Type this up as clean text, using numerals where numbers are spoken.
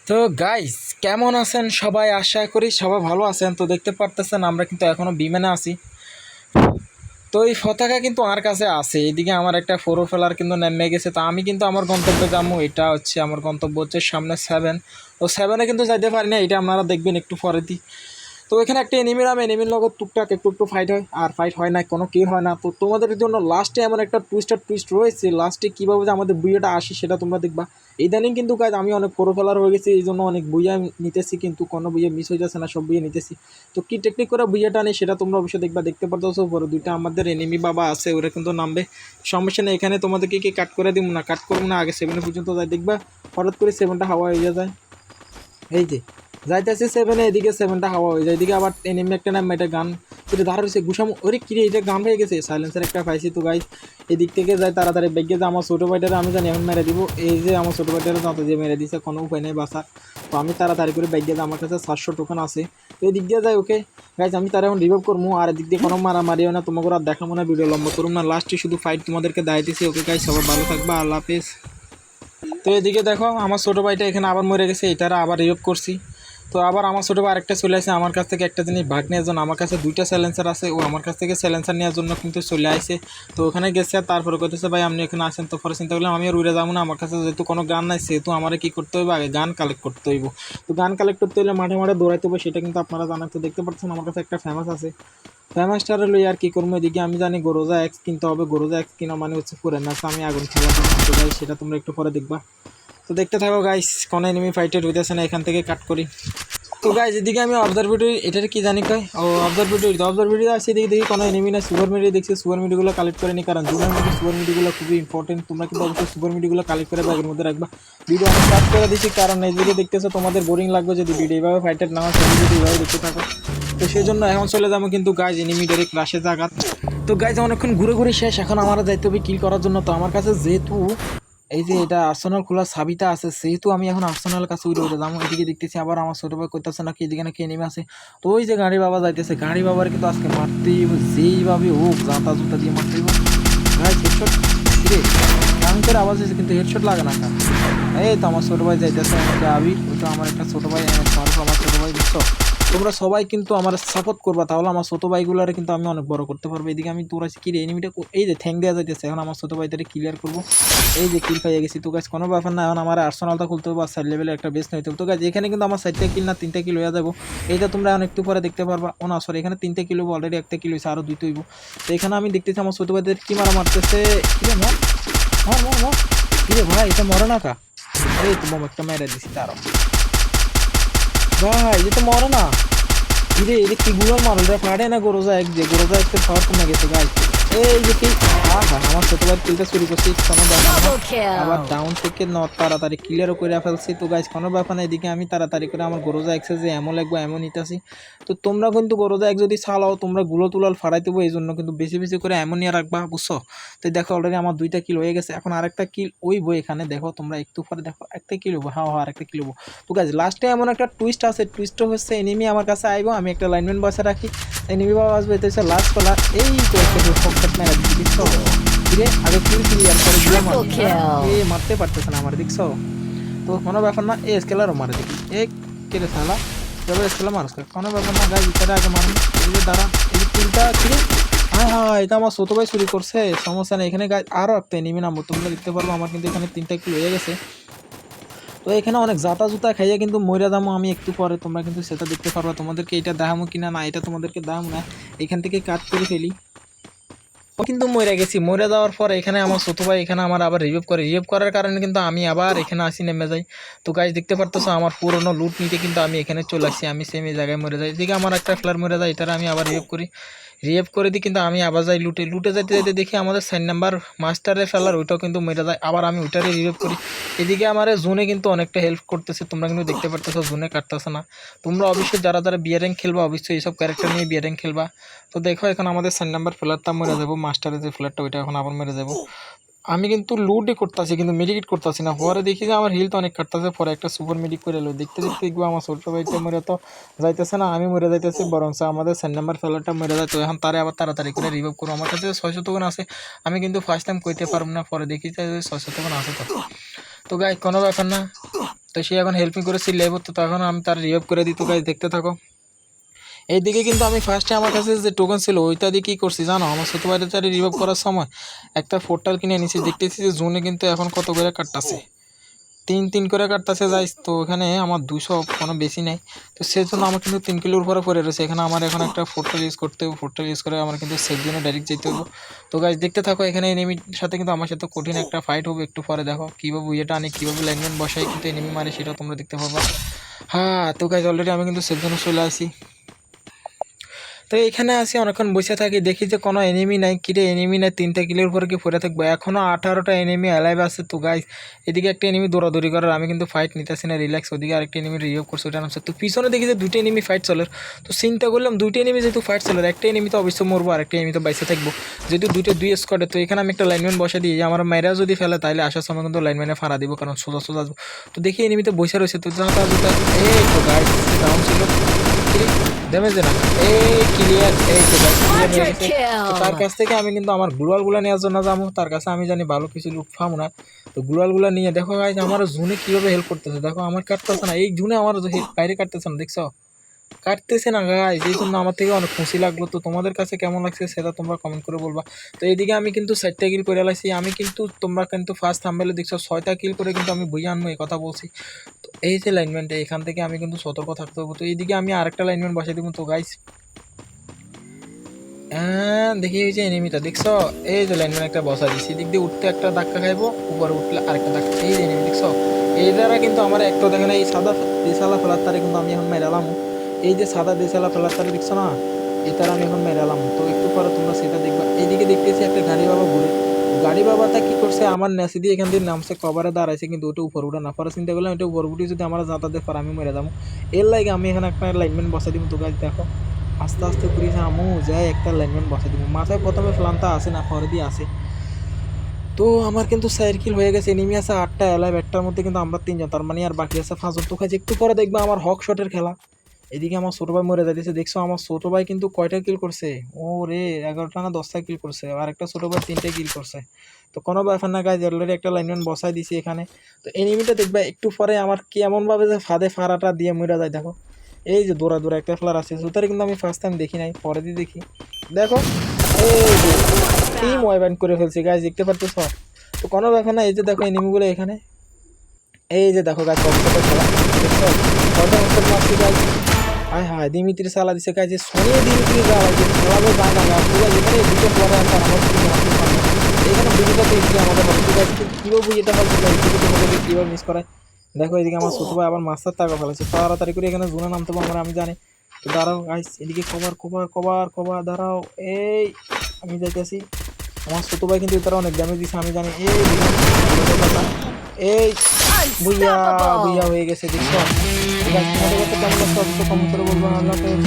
তো গাইস, কেমন আছেন সবাই? আশা করি সবাই ভালো আছেন। তো দেখতে পারতেছেন আমরা কিন্তু এখনও বিমানে আছি। তো এই পতাকা কিন্তু আমার কাছে আছে। এদিকে আমার একটা ফোরো ফেলার কিন্তু নেমে গেছে। তো আমি কিন্তু আমার গন্তব্যে যাবো। এটা হচ্ছে আমার গন্তব্য হচ্ছে সামনে 7। তো 7-এ কিন্তু যাইতে পারি না, এটা আপনারা দেখবেন একটু পরে দিই। তো এখানে একটা এনিমি নামে, এনিমির লগত টুকটাক একটু একটু ফাইট হয়, আর ফাইট হয় না, কোনো কিল হয় না। তো তোমাদের জন্য লাস্টে এমন একটা টুইস্ট রয়েছে। লাস্টে কীভাবে যে আমাদের বুইয়াটা আসে সেটা তোমরা দেখবা। ইদানিং কিন্তু কাজ আমি অনেক প্রো ফেলার হয়ে গেছি, এই জন্য অনেক বুইয়া নিতেছি, কিন্তু কোনো বুইয়া মিস হয়ে যাচ্ছে না, সব বুইয়া নিতেছি। তো কী টেকনিক করে বুইয়াটা নেই সেটা তোমরা অবশ্যই দেখবা। দেখতে পারতেছো বড় দুইটা আমাদের এনিমি বাবা আছে, ওরা কিন্তু নামবে, সমস্যা নেই। এখানে তোমাদেরকে কি কাট করে দিব না, কাট করবো না, আগে 7 পর্যন্ত যাই। দেখবা হঠাৎ করে 7টা হাওয়া হয়ে যায়। এই যে যাইতেছে 7-এ, এদিকে 7টা হাওয়া হয়ে যায়, এদিকে আবার এনিমি একটা নাম, এটা গান এটা ধার হয়েছে ঘুষাম। ওরে কিরে, এটা গান হয়ে গেছে, সাইলেন্সার একটা পাইছি। তো গাইস এদিক থেকে যাই তাড়াতাড়ি বেগে যে আমার ছোটো ভাইটারে আমি জানি এখন মেরে দিব। এই যে আমার ছোটো ভাইটারে যত দিয়ে মেরে দিছে, কোনো উপায় নেই বাসা। তো আমি তাড়াতাড়ি করে বেগে যে আমার কাছে 700 টোকেন আছে। তো এই দিক দিয়ে যাই। ওকে গাইজ, আমি তারা এখন রিভাইভ করবো, আর এদিক দিয়ে কোনো মারামারিও না, তোমাকে আর দেখাবো না, ভিডিও লম্বা করুন না, লাস্টে শুধু ফাইট তোমাদেরকে দেখাইতেছি। ওকে গাইজ, সবাই ভালো থাকবা, আল্লাহ হাফেজ। তো এদিকে দেখো আমার ছোটো ভাইটা এখানে আবার মরে গেছে, এটারা আবার রিভাইভ করছি। তো আবার আমার ছোটো ভাই আরেকটা চলে আসে আমার কাছ থেকে একটা জিনিস ভাগ নেওয়ার জন্য। আমার কাছে দুইটা স্যালেন্সার আছে, ও আমার কাছ থেকে স্যালেন্সার নেওয়ার জন্য কিন্তু চলে আসে। তো ওখানে গেছে, আর তারপরে কইতেছে ভাই আপনি এখানে আসেন। তো পরে চিন্তা করলাম আমি আর উড়ে যাবো না, আমার কাছে যেহেতু কোনো গান নাই, সেহেতু আমার কী করতে হইব, আগে গান কালেক্ট করতে হইব। তো গান কালেক্ট করতে হলে মাঠে মাঠে দৌড়াইতে হবে, সেটা কিন্তু আপনারা জানেন। তো দেখতে পাচ্ছেন আমার কাছে একটা ফেমাস আছে, ফেমাসটারে লই আর কি করবো। এদিকে আমি জানি গরোজা এক্স কিনতে হবে, গরোজা এক্স কিনা মানে হচ্ছে ফুরেন না, আমি আগুন খেলার জন্য। তো গাইস সেটা তোমরা একটু পরে দেখবা। তো দেখতে থাকো গাইস, কোনো এনিমি ফাইটের হইতেছে না, এখান থেকে কাট করি। তো গাইজ এদিকে আমি অবজারভেটরি, এটার কি জানি কয়, ও অবজারভেটরি আছে। এদিকে দেখি কোনো এনিমি না, সুপার মিডি দেখছি, সুপার মিডিগুলো কালেক্ট করে নি, কারণ জুনের মধ্যে সুপার মিডিগুলো খুবই ইম্পর্টেন্ট। তোমরা কিন্তু অবশ্যই সুপার মিডিগুলো কালেক্ট করে ব্যাগের মধ্যে রাখবা। ভিডিও আমি স্টার্ট করে দিচ্ছি, কারণ এইদিকে দেখতেছো তোমাদের বোরিং লাগবে যদি ভিডিও এইভাবে ফাইটার না হয়, সেটা যদি এইভাবে দেখতে থাকো। তো সেই জন্য এখন চলে যাবো কিন্তু গাইজ এনিমি ডাইরেক্ট রাশে জায়গা। তো গাইজ অনেকক্ষণ ঘুরে ঘুরে শেষ, এখন আমার যাইতে হবে কিল করার জন্য। তো আমার কাছে যেহেতু এই যে এটা আর্সেনাল খোলার চাবিটা আছে, সেহেতু আমি এখন আর্সেনালের কাছে উঠে উঠে যাবো। এদিকে দেখতেছি আবার আমার ছোটো ভাই করতেছে নাকি, এদিকে নাকি এনিমি আছে। তো ওই যে গাড়ি বাবা যাইতেছে, গাড়ি বাবার কিন্তু আজকে মারতেই যেইভাবে হোক, জাতা জুতা দিয়ে মারতেই হোক। হেডশট রে গান করে আওয়াজ হয়েছে, কিন্তু হেডশট লাগে না কেন? এই তো আমার ছোটো ভাই যাইতেছে, আমাকে আবির, ওইটা আমার একটা ছোটো ভাই, আমার ছোটো ভাই, বুঝছো? তোমরা সবাই কিন্তু আমার সাপোর্ট করবা, তাহলে আমার ছোটো ভাইগুলোরে কিন্তু আমি অনেক বড় করতে পারবো। এদিকে আমি তোরা কি রে এনিমিটা, এই যে ঠ্যাং দেওয়া যাইতেছে, এখন আমার ছোটো ভাইটারে ক্লিয়ার করবো। এই যে কিল পাইয়ে গেছি। তো গাছ কোনো ব্যাপার না, এখন আমার আর্সেনালটা খুলতে হবে, আর সাইড লেভেলে একটা বেস্ট নিতে হবে। তো গাছ এখানে কিন্তু আমার 4টা কিল না 3টা কিল হয়ে যাবো, এইটা তোমরা এখন একটু পরে দেখতে পারবা। ও না সরি, এখানে 3টা কিল হবো, অলরেডি একটা কিল হয়েছে, আরও 2 হইব। তো এখানে আমি দেখতেছি আমার ছোটো ভাইদের কি মারতেছে। কিরে মর মর মর মর, কিরে ভাই এটা মরে না কা? এই তো বোম একটা মেরে দিছি তারও, ভাই এটা তো মরে না। কিরে এটা কি গুলো মারল রে, ফাড়ে না গরোজা এক, যে গরোজা একটা পাওয়ার কমে গেছে গাই। এই যে কি আমার ছোট ভাই কিলটা চুরি করছি, কোনো ব্যাপার না। আবার ডাউন থেকে তাড়াতাড়ি ক্লিয়ারও করে ফেলছি। তো গাইজ কোনো ব্যাপার না, এদিকে আমি তাড়াতাড়ি করে আমার গরোজা এক্সে যে এমন লাগবো এমন নিতেছি। তো তোমরা কিন্তু গরোজা এক যদি চালাও, তোমরা গুলো তুলাল ফাড়াই দেবো, এই জন্য কিন্তু বেশি বেশি করে অ্যামোনিয়া রাখবা, বুঝছো? তো দেখো অলরেডি আমার 2টা কিল হয়ে গেছে, এখন আরেকটা কিল ওইবো। এখানে দেখো তোমরা একটু পরে দেখো একটা কিল হবো, হ্যাঁ হ্যাঁ আরেকটা কিল হবো। তো গাইজ লাস্টে এমন একটা টুইস্ট আছে, টুইস্ট হচ্ছে এনিমি আমার কাছে আইবো, আমি একটা লাইনম্যান বসে রাখি, এনিমি বাবা আসবে, এটা হচ্ছে লাস্ট কলার। এই তো একটা ফকট মেরে দিচ্ছ, ফিরে আগে কিল ক্লিয়ার করে দিলাম আমি। এ মারতে পারতেছে না আমার, দেখছো? তো কোনো ব্যাপার না, এ স্কেলারও মারে দেখি, এ কেটে সালা যাবে স্কেলার মানুষ, কোনো ব্যাপার না গাইজ, ভিতরে আগে মারুন। এই যে দাঁড়া, এই যে কিলটা কিরে, হ্যাঁ হ্যাঁ এটা আমার ছোটো ভাই চুরি করছে, সমস্যা নেই। এখানে গাইজ আরও একটা এনিমি নামবো, তোমরা দেখতে পারবো আমার কিন্তু এখানে 3টা কিল হয়ে গেছে। তো এখানে অনেক জাতা জুতা খাইয়া কিন্তু মইরা দামো আমি একটু পরে, তোমরা কিন্তু সেটা দেখতে পারবা। তোমাদেরকে এটা দেখামো কিনা না, এটা তোমাদেরকে দেখামো না, এখান থেকে কাট করে ফেলি। কিন্তু মরে গেছি, মরে যাওয়ার পর এখানে আমার ছোটো ভাই এখানে আমার আবার রিভাইভ করে, রিভাইভ করার কারণে কিন্তু আমি আবার এখানে আসি, নেমে যাই। তো গাইজ দেখতে পারতেছো আমার পুরোনো লুট নিতে কিন্তু আমি এখানে চলে আসছি, আমি সেম এই জায়গায় মরে যাই। এদিকে আমার একটা ফ্লার মরে যায়, এটার আমি আবার রিভাইভ করি, রিভাইভ করে দিই, কিন্তু আমি আবার যাই লুটে, লুটে যাইতে যাইতে দেখি আমাদের 4 নাম্বার মাস্টারের ফেলার ওইটাও কিন্তু মরে যায়, আবার আমি ওইটারে রিভাইভ করি। এদিকে আমার জোনে কিন্তু অনেকটা হেল্প করতেছে, তোমরা কিন্তু দেখতে পারতেছো জোনে কাটতেছে না। তোমরা অবশ্যই যারা যারা বিয়ার র্যাঙ্ক খেলবা, অবশ্যই এইসব ক্যারেক্টার নিয়ে বিয়ার র্যাঙ্ক খেলবা। তো দেখো এখন আমাদের 4 নাম্বার ফ্ল্যাটটা মরে যাবো, মাস্টারের যে ফ্ল্যাটটা ওইটা এখন আবার মেরে যাবো। আমি কিন্তু লুটই করতেছি, কিন্তু মেডিকেট করতেছি না। পরে দেখি যে আমার হিল তো অনেক কাটতেছে, পরে একটা সুপার মেডিক করে এলো, দেখতে দেখতে দেখবো আমার ছোট ভাইটা মরে তো যাইতেছে না, আমি মরে যাইতেছি, বরং আমাদের 4 নাম্বার ফ্ল্যাটটা মরে যায়। তো এখন তারে আবার তাড়াতাড়ি করে রিভাইভ করবো। আমার কাছে 600 টোকেন আছে, আমি কিন্তু ফার্স্ট টাইম কইতে পারবো না, পরে দেখি যে 600 টোকেন আছে। তো গাই কোনো ব্যাপার না, তো সে এখন হেল্পিং করেছি লেবো, তো তখন আমি তার রিভাইভ করে দিই। তো গাইস দেখতে থাকো। এইদিকে কিন্তু আমি ফার্স্টে আমার কাছে যে টোকেন ছিল ওইটা দিয়ে কী করছি জানো, আমার ছোটো ভাইদের তারে রিভাইভ করার সময় একটা পোর্টাল কিনে নিয়েছি। দেখতেছি যে জোনে কিন্তু এখন কত করে কাটতেছে, 3 করে কাটতেছে যাইস। তো এখানে আমার 200 কোনো বেশি নেই, তো সেজন্য আমার কিন্তু 3 কিলোর উপরে পড়ে রয়েছে। এখানে আমার এখন একটা পোর্টাল ইউজ করতে হবে, পোর্টাল ইউজ করে আমার কিন্তু সেফ জোনে ডাইরেক্ট যেতে হবে। তো গাইস দেখতে থাকো। এখানে এনিমির সাথে কিন্তু আমার সাথে কঠিন একটা ফাইট হবে একটু পরে। দেখো কীভাবে ইয়েটা আনি, কীভাবে লাইনম্যান বসাই কিন্তু এনিমি মারে, সেটা তোমরা দেখতে পাবা। হ্যাঁ, তো গাইস অলরেডি আমি কিন্তু সেফ জোনে চলে আসি। তো এখানে আসি অনেকক্ষণ বসে থাকি, দেখি যে কোনো এনিমি নাই। কিরে এনিমি নাই, 3টা কিলের উপরে কি পড়ে থাকবো, এখনও 18টা এনিমি অ্যালাইভ আছে। তো গাইস এদিকে একটা এনিমি দৌড়াদৌড়ি করার, আমি কিন্তু ফাইট নিতেছি না, রিল্যাক্স। ওদিকে আরেকটা এনিমি রিভাইভ করছে, ওটা নামছে। তো পিছনে দেখি যে 2টা এনিমি ফাইট চলে। তো চিন্তা করলাম 2টা এনিমি যেহেতু ফাইট চলে, একটা এনিমি তো অবশ্যই মরবো, আরেকটা এনিমি তো বাইসে থাকবো, যেহেতু 2 স্কোয়াডে। তো এখানে আমি একটা লাইনম্যান বসে দিই, আমার মেয়েরা যদি ফেলে তাহলে আসার সময় কিন্তু লাইনম্যানে ফাড়া দিব, কারণ সোজা সোজা আসবো। তো দেখি এনিমিতে বসে রয়েছে। তো যাতা জুতা এই তো গাইস ডাউন ছিল, ড্যামেজ না, এই ক্লিয়ার, এই তো ক্লিয়ার হয়ে গেছে। তো তার কাছ থেকে আমি কিন্তু আমার গ্লোয়ালগুলো নেওয়ার জন্য যাবো, তার কাছে আমি জানি ভালো কিছু লুট পাবো না। তো গ্লোয়ালগুলো নিয়ে দেখো গাইস আমার জুনে কীভাবে হেল্প করতেছে, দেখো আমার কাটতেছে না, এই জুনে আমার বাইরে কাটতেছে না, দেখছো কাটতেছে না গাইস, এই জন্য আমার থেকে অনেক খুশি লাগলো। তো তোমাদের কাছে কেমন লাগছে সেটা তোমরা কমেন্ট করে বলবা। তো এইদিকে আমি কিন্তু 4টা কিল করে লাইছি, আমি কিন্তু তোমরা কিন্তু ফার্স্ট থাম্বনেলে দেখছো 6টা কিল করে কিন্তু আমি বইয়ে আনবো, এই কথা বলছি। তো এই যে লাইনম্যানটা, এখান থেকে আমি কিন্তু সতর্ক থাকতে হবে। তো এইদিকে আমি আরেকটা লাইনম্যান বসাই দেবো। তো গাইস হ্যাঁ দেখি এই যে এনিমিটা দেখছো, এই যে লাইনম্যান একটা বসা দিচ্ছি, এদিক দিয়ে উঠতে একটা ধাক্কা খাইবো, উপরে উঠলে আরেকটা ধাক্কা, এই যে এনিমি দেখছো। এই দ্বারা কিন্তু আমার একটা দেখে না, এই সাদা দেশালা ফেলার তারে কিন্তু আমি এখন মেরালাম। এই যে সাদা দেশালা ফেলার তারে দেখছো না, এই তার আমি এখন মেরালাম। তো একটু পরে তোমরা সেটা দেখবা। এইদিকে দেখতেছি একটা গাড়ি বাবা ঘুরে, গাড়ি বাবাটা কি করছে, আমার নেসি দিয়ে এখান দিয়ে নামছে, কভারে দাঁড়াইছে, কিন্তু ওটা উপর উঠে না পরে চিন্তা করলাম এটা উপর উঠে যদি আমার যাতায়াতের পর আমি মেরে যাবো, এর লাগে আমি এখানে একটা লাইনম্যান বসা দিব। তো গাছ দেখো আস্তে আস্তে করিস আমু যাই একটা লাইনম্যান বসে দিব, মাথায় প্রথমে প্লানটা আসে না পরে দিয়ে আসে। তো আমার কিন্তু সাইকেল হয়ে গেছে, এনিমি আছে 8টা অ্যালাইভ, একটার মধ্যে কিন্তু আমরা 3জন, তার মানে আর বাকি আছে 5জন। তো খাইছে একটু পরে দেখবা আমার হক শটের খেলা। এদিকে আমার ছোটো ভাই মরে যাইতেছে, দেখছো আমার ছোটো ভাই কিন্তু কয়টা কিল করছে, ও রে 11টা না 10টা কিল করছে, আর একটা ছোটো ভাই 3টে কিল করছে। তো কোনো ব্যাপার না গাইজ, অলরেডি একটা লাইনম্যান বসাই দিছি এখানে। তো এনিমিটা দেখবা একটু পরে আমার কি এমনভাবে যে ফাঁদে ফাড়াটা দিয়ে মরে যায়। দেখো এই যে দৌড়া দৌড়া একটা ফ্লার আছে, জুতারে কিন্তু আমি ফার্স্ট টাইম দেখি নাই, পরে দিয়ে দেখি। দেখো এই যে টিম ওয়াইব্যান্ড করে ফেলছি গাইজ, দেখতে পারতেছ। তো কোনো ব্যাপার না, এই যে দেখো এনিমিগুলো এখানে, এই যে দেখো গাছ কতটা খেলা দেখছো, কত মতো মারছি গাছ। হায় হায় দিমিত্রি সালা দিছে গাছ, যে সোনিয়া দিমিত্রি যাওয়া যে খেলাবে যায় না গাছ, পুরো যেখানে দুটো প্লেয়ারে আছে আমার কিন্তু মারতে পারবে। এইখানে দুটোতে এসে আমাদের হচ্ছে গাছ, কীভাবে বুঝিটা হচ্ছে গাছ, দুটো তোমাদেরকে কীভাবে মিস করায়। দেখো এদিকে আমার ছোটো ভাই আবার মাস্টার টাকা ফেলেছে, তাড়াতাড়ি করে এখানে জোনে নামতে পারবো আমরা, আমি জানি। তো দাঁড়াও গাইস, এদিকে কভার কভার কভার কভার, দাঁড়াও এই আমি যাইতেছি। আমার ছোটো ভাই কিন্তু তারা অনেক ড্যামেজ দিচ্ছে আমি জানি। এই বুইয়া বুইয়া হয়ে গেছে দেখছো। তোমাদের কাছে কেমন লাগছে অবশ্যই কমেন্ট করে বলবো। আল্লাহ হাফেজ।